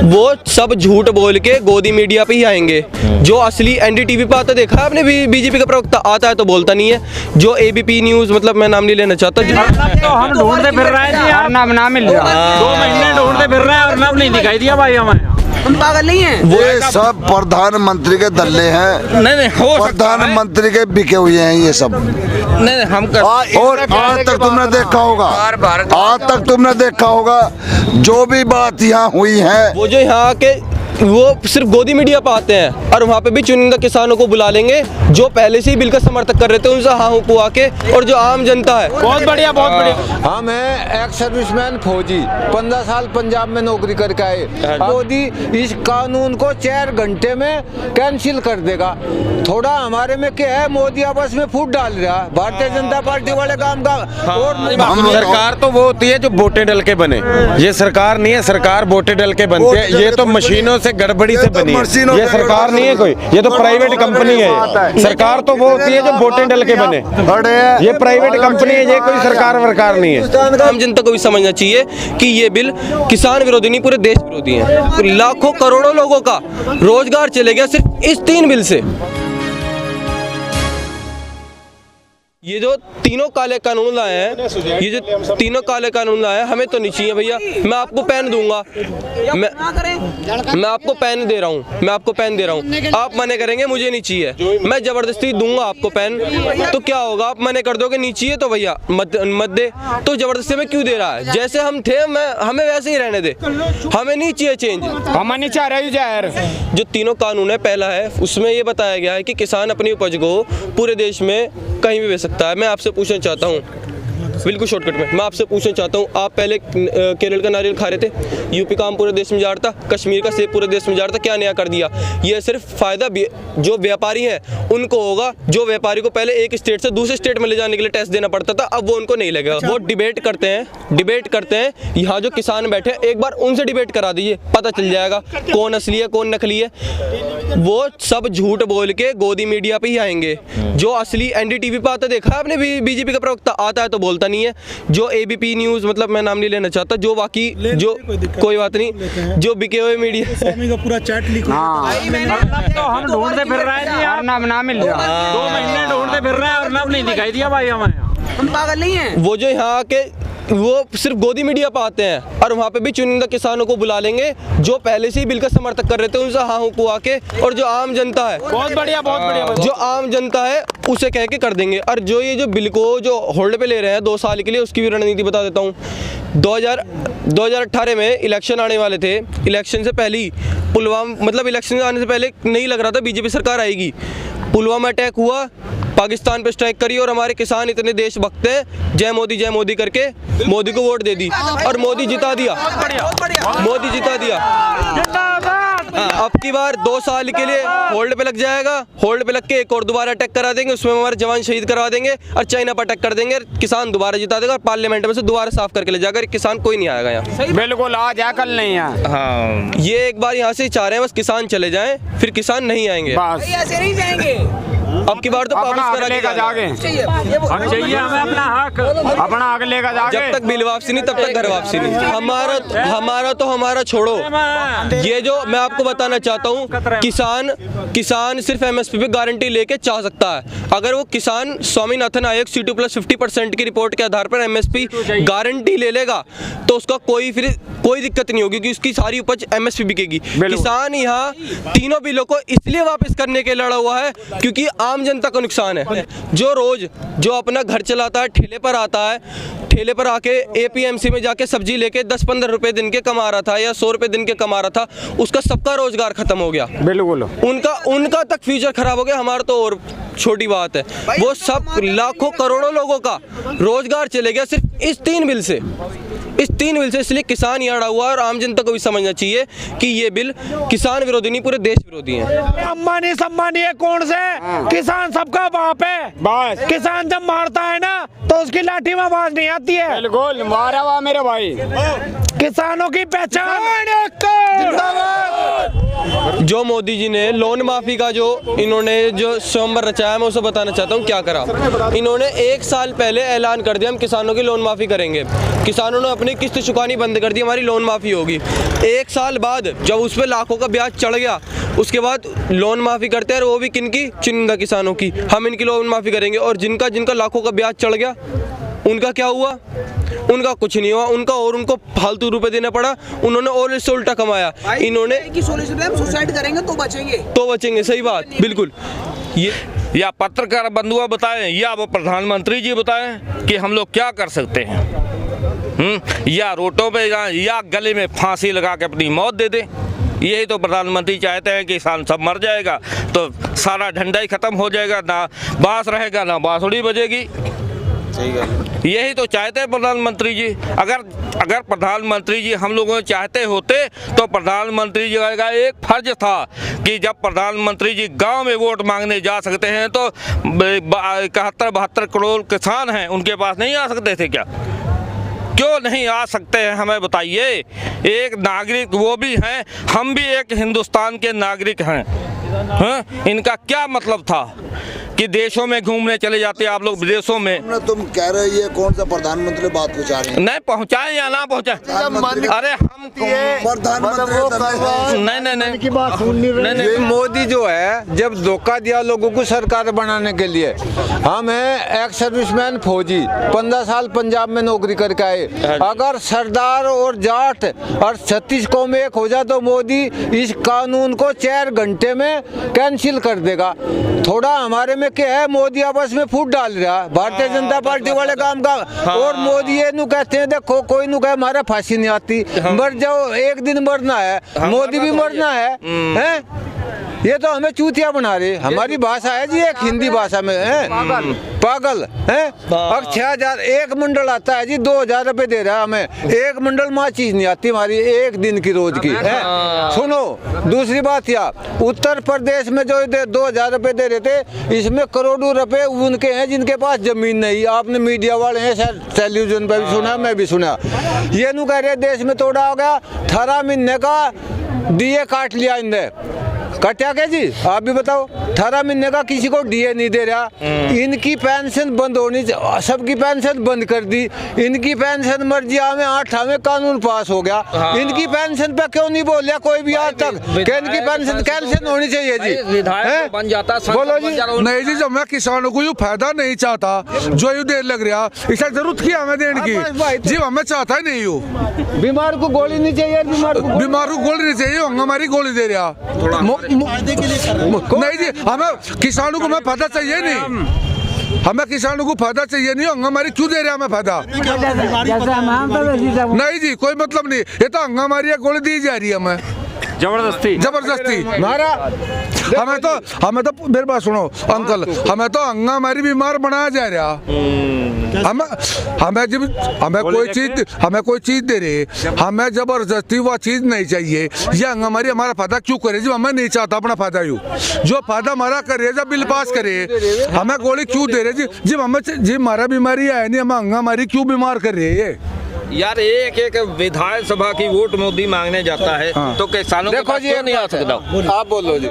वो सब झूठ बोल के गोदी मीडिया पे ही आएंगे। जो असली एनडीटीवी पे आता देखा है आपने भी, बीजेपी का प्रवक्ता आता है तो बोलता नहीं है। जो एबीपी न्यूज, मतलब मैं नाम नहीं लेना चाहता, तो हम ढूंढते फिर रहे हैं यार, नाम ना मिल रहा। 2 महीने ढूंढते फिर रहे हैं और नाम नहीं दिखाई दिया भाई हमें। हम पागल नहीं है। ये सब प्रधानमंत्री के दल्ले हैं। नहीं हो प्रधानमंत्री के बिके हुए हैं ये सब। नहीं हम कर और आज तक तुमने देखा होगा, आज तक तुमने देखा होगा जो भी बात यहाँ हुई है, वो जो यहाँ के वो सिर्फ गोदी मीडिया पे आते हैं और वहाँ पे भी चुनिंदा किसानों को बुला लेंगे जो पहले से ही बिल का समर्थक कर रहे थे, उनसे हाँ हूँ पुआ के, और जो आम जनता है। बहुत बढ़िया, बहुत बढ़िया। हम हैं एक्स सर्विसमैन फौजी, 15 साल पंजाब में नौकरी करके आए। मोदी इस कानून को 4 घंटे में कैंसिल कर देगा। थोड़ा हमारे में क्या है, मोदी आपस में फूट डाल रहा है, भारतीय जनता पार्टी वाले काम का। और सरकार तो वो होती है जो वोटें डल के बने, ये सरकार नहीं है। सरकार वोटें डल के बनती है, ये तो मशीनों से गड़बड़ी से बनी है। ये सरकार नहीं है कोई, ये तो प्राइवेट कंपनी है। सरकार तो वो होती है जो वोटें डल के बने, ये प्राइवेट कंपनी है, ये कोई सरकार वरकार नहीं है। आम जनता को भी समझना चाहिए कि ये बिल किसान विरोधी नहीं, पूरे देश विरोधी है। लाखों करोड़ों लोगों का रोजगार चले गया सिर्फ इस 3 बिल से। ये जो तीनों काले कानून लाए हैं, ये जो तीनों काले कानून लाए हैं, हमें तो नहीं चाहिए भैया। मैं आपको पेन दूंगा, मैं आपको पेन दे रहा हूँ, मैं आपको पेन दे रहा हूँ। आप मने करेंगे मुझे नहीं चाहिए, मैं जबरदस्ती दूंगा आपको पेन, तो क्या होगा? आप मने कर दोगे नहीं चाहिए तो भैया मत दे। तो जबरदस्ती में क्यों दे रहा है? जैसे हम थे हमें वैसे ही रहने दे, हमें नहीं चाहिए चेंज, हम नहीं चाह रहे यार। जो तीनों कानून है, पहला है उसमें ये बताया गया है कि किसान अपनी उपज को पूरे देश में कहीं भी बेच सकता है। मैं आपसे पूछना चाहता हूँ, बिल्कुल शॉर्टकट में मैं आपसे पूछना चाहता हूँ, आप पहले केरल का नारियल खा रहे थे, यूपी का आम पूरे देश में जा रहा था, कश्मीर का सेब पूरे देश में जा रहा था, क्या नया कर दिया? ये सिर्फ फायदा जो व्यापारी हैं उनको होगा। जो व्यापारी को पहले एक स्टेट से दूसरे स्टेट में ले जाने के लिए टैक्स देना पड़ता था, अब वो उनको नहीं लगेगा। वो डिबेट करते हैं यहाँ जो किसान बैठे, एक बार उनसे डिबेट करा दीजिए, पता चल जाएगा कौन असली है कौन नकली है। वो सब झूठ बोल के गोदी मीडिया पे ही आएंगे। जो असली एनडीटीवी पे आता देखा है आपने भी, बीजेपी का प्रवक्ता आता है तो बोलता नहीं है। जो एबीपी न्यूज, मतलब मैं नाम नहीं लेना चाहता, जो बाकी जो कोई बात नहीं, जो बिके हुए मीडिया का पूरा चैट लिख तो हम ढूंढते फिर रहे हैं यार, नाम ना मिल रहा। 2 महीने ढूंढते फिर रहे हैं और नाम नहीं दिखाई दिया भाई हमें। हम पागल नहीं है। वो जो यहाँ के वो सिर्फ गोदी मीडिया पे आते हैं और वहाँ पे भी चुनिंदा किसानों को बुला लेंगे जो पहले से ही बिल का समर्थक कर रहे थे, उनसे हाँ हूँ पुआ के, और जो आम जनता है, बहुत बढ़िया, बहुत बढ़िया, जो आम जनता है उसे कह के कर देंगे। और जो ये जो बिल को जो होल्ड पे ले रहे हैं 2 साल के लिए, उसकी भी रणनीति बता देता हूँ। 2018 में इलेक्शन आने वाले थे, इलेक्शन से पहले ही पुलवामा, मतलब इलेक्शन आने से पहले नहीं लग रहा था बीजेपी सरकार आएगी। पुलवामा अटैक हुआ, पाकिस्तान पे स्ट्राइक करी और हमारे किसान इतने देशभक्त हैं, जय मोदी करके मोदी को वोट दे दी और मोदी जिता दिया, मोदी जिता दिया। अब की बार 2 साल के लिए होल्ड पे लग जाएगा, होल्ड पे लग के एक और दोबारा अटैक करा देंगे, उसमें हमारे जवान शहीद करवा देंगे और चाइना पर अटैक कर देंगे, किसान दोबारा जिता देगा और पार्लियामेंट में से दोबारा साफ करके ले जाएगा। किसान कोई नहीं आएगा यहाँ। बिल्कुल, आज है कल नहीं है। हाँ, ये एक बार यहाँ से चाह रहे हैं बस किसान चले जाएं, फिर किसान नहीं आएंगे। ऐसे नहीं जाएंगे। अब की बार तो अपना हक लेकर जागे, चाहिए चाहिए हमें अपना हक, अपना हक लेकर जागे। जब तक बिल वापसी नहीं तब तक घर वापसी नहीं। हमारा छोड़ो। ये जो मैं आपको बताना चाहता हूँ, किसान सिर्फ एमएसपी पे गारंटी लेके चाह सकता है। अगर वो किसान स्वामीनाथन आयोग C2+50% की रिपोर्ट के आधार पर एमएसपी गारंटी ले लेगा तो उसका कोई दिक्कत नहीं होगी क्योंकि उसकी सारी उपज एमएसपी बिकेगी। किसान यहाँ तीनों बिलों को इसलिए वापस करने के लड़ा हुआ है क्योंकि आम जनता को नुकसान है। जो अपना घर चलाता है, ठेले पर आता है, ठेले पर आके एपीएमसी में जाके सब्जी लेके 10-15 रुपए दिन के कमा रहा था या 100 रुपए दिन के कमा रहा था, उसका सबका रोजगार खत्म हो गया। बिल्कुल, उनका तक फ्यूचर खराब हो गया, हमारा तो और छोटी बात है। वो सब लाखों करोड़ों लोगों का रोजगार चले गया सिर्फ इस 3 बिल से, इसलिए किसान यहाँ अड़ा हुआ है और आम जनता को भी समझना चाहिए कि ये बिल किसान विरोधी नहीं, पूरे देश विरोधी है। अम्बानी सम्मानी है कौन से? किसान सबका बाप है। बस किसान जब मारता है ना तो उसकी लाठी में आवाज नहीं आती है। बिल्कुल, मारा हुआ मेरे भाई। किसानों की पहचान जो मोदी जी ने लोन माफ़ी का जो इन्होंने जो स्वयंवर रचाया, मैं उसे बताना चाहता हूँ क्या करा। इन्होंने 1 साल पहले ऐलान कर दिया हम किसानों की लोन माफ़ी करेंगे। किसानों ने अपनी किस्त चुकानी बंद कर दी, हमारी लोन माफ़ी होगी। 1 साल बाद जब उस पर लाखों का ब्याज चढ़ गया, उसके बाद लोन माफ़ी करते हैं, और वो भी किनकी? चुनिंदा किसानों की। हम इनकी लोन माफ़ी करेंगे, और जिनका जिनका लाखों का ब्याज चढ़ गया उनका क्या हुआ? उनका कुछ नहीं हुआ, उनका और उनको फालतू रुपए देना पड़ा, उन्होंने और इससे उल्टा कमाया। इन्होंने की सोल्यूशन है, हम सुसाइड करेंगे तो बचेंगे। सही बात, बिल्कुल। ये या पत्रकार बंधुआ बताएं या वो प्रधानमंत्री जी बताएं कि हम लोग क्या कर सकते हैं। या रोडों पे या गले में फांसी लगा के अपनी मौत दे दें। यही तो प्रधानमंत्री चाहते हैं कि किसान सब मर जाएगा तो सारा झंडा ही खत्म हो जाएगा, ना बांस रहेगा ना बांसुरी बजेगी। यही तो चाहते हैं प्रधानमंत्री जी। अगर प्रधानमंत्री जी हम लोगों चाहते होते तो प्रधानमंत्री जी का एक फर्ज था कि जब प्रधानमंत्री जी गांव में वोट मांगने जा सकते हैं तो 71-72 करोड़ किसान हैं, उनके पास नहीं आ सकते थे क्या? क्यों नहीं आ सकते हैं, हमें बताइए। एक नागरिक वो भी हैं, हम भी एक हिंदुस्तान के नागरिक हैं। इनका क्या मतलब था कि देशों में घूमने चले जाते आप लोग, विदेशों में। तुम कह रहे ये कौन सा प्रधानमंत्री बात पहुंचा रहे हैं? नहीं पहुंचाए या ना पहुंचाए, अरे हम नहीं, मोदी जो है जब धोखा दिया लोगों को सरकार बनाने के लिए। हम हैं एक्स सर्विसमैन फौजी, 15 साल पंजाब में नौकरी करके आए। अगर सरदार और जाट और 36 कौम एक हो जाए तो मोदी इस कानून को 4 घंटे में कैंसिल कर देगा। थोड़ा हमारे में क्या है, मोदी आपस में फूट डाल रहा है, भारतीय जनता पार्टी वाले काम का। और मोदी ये नु कहते हैं, देखो कोई नु कहे हमारा फांसी नहीं आती, मर जाओ, एक दिन मरना है, मोदी भी मरना है, हैं? ये तो हमें चूतिया बना रहे। हमारी भाषा है जी एक हिंदी भाषा में है पागल है। अब 6000 एक मंडल आता है जी, 2000 रुपए दे रहा है हमें। एक मंडल माँ चीज नहीं आती हमारी एक दिन की रोज की है। सुनो दूसरी बात, या उत्तर प्रदेश में जो 2000 रुपए दे रहे थे, इसमें करोड़ों रुपए उनके हैं जिनके पास जमीन नहीं। आपने मीडिया वाले हैं टेलीविजन पर भी सुना, मैं भी सुना। ये नु कह रहे देश में तोड़ा हो गया, 18 महीने का डीए काट लिया इनने। कटा क्या जी, आप भी बताओ। 18 महीने का किसी को डीए नहीं दे रहा। इनकी पेंशन बंद होनी चाहिए, सबकी पेंशन बंद कर दी। इनकी पेंशन मर्जी में 8 में कानून पास हो गया। इनकी पेंशन पे क्यों नहीं बोल कोई भी आज तक कि इनकी पेंशन कैंसिल होनी चाहिए जी? बन जाता बोलो जी। नहीं जी, जब मैं किसानों को यूँ फायदा नहीं चाहता, जो यूँ देर लग रहा, इसे जरूरत की हमें देने की जी, हमें चाहता ही नहीं हूँ। बीमार को गोली नहीं चाहिए, बीमार को गोली नहीं चाहिए, हमारी गोली दे रहा नहीं जी। हमें किसानों को हमें फायदा चाहिए नहीं, हमें किसानों को फायदा चाहिए नहीं। हंगामारी क्यों दे रहे हैं हमें फायदा? नहीं जी, कोई मतलब नहीं। ये तो हंगामारी गोली दी जा रही है हमें जबरदस्ती। हमें तो मेरी बात सुनो अंकल, हमें तो हंगामारी बीमार बनाया जा रहा। हमें कोई चीज दे रहे, हमें जबरदस्ती वो चीज नहीं चाहिए। ये हंगामारी हमारा फायदा क्यों करे जी? हमें नहीं चाहता अपना फायदा, यू जो फायदा हमारा करे, जब बिल पास करे, हमें गोली क्यों दे रहे जी? जी हमें जी हमारा बीमारी है नहीं, हमें हंगामारी क्यों बीमार कर रहे है? यार एक विधानसभा की वोट मोदी मांगने जाता है तो किसानों को नहीं आ सकता। आप बोलो जी।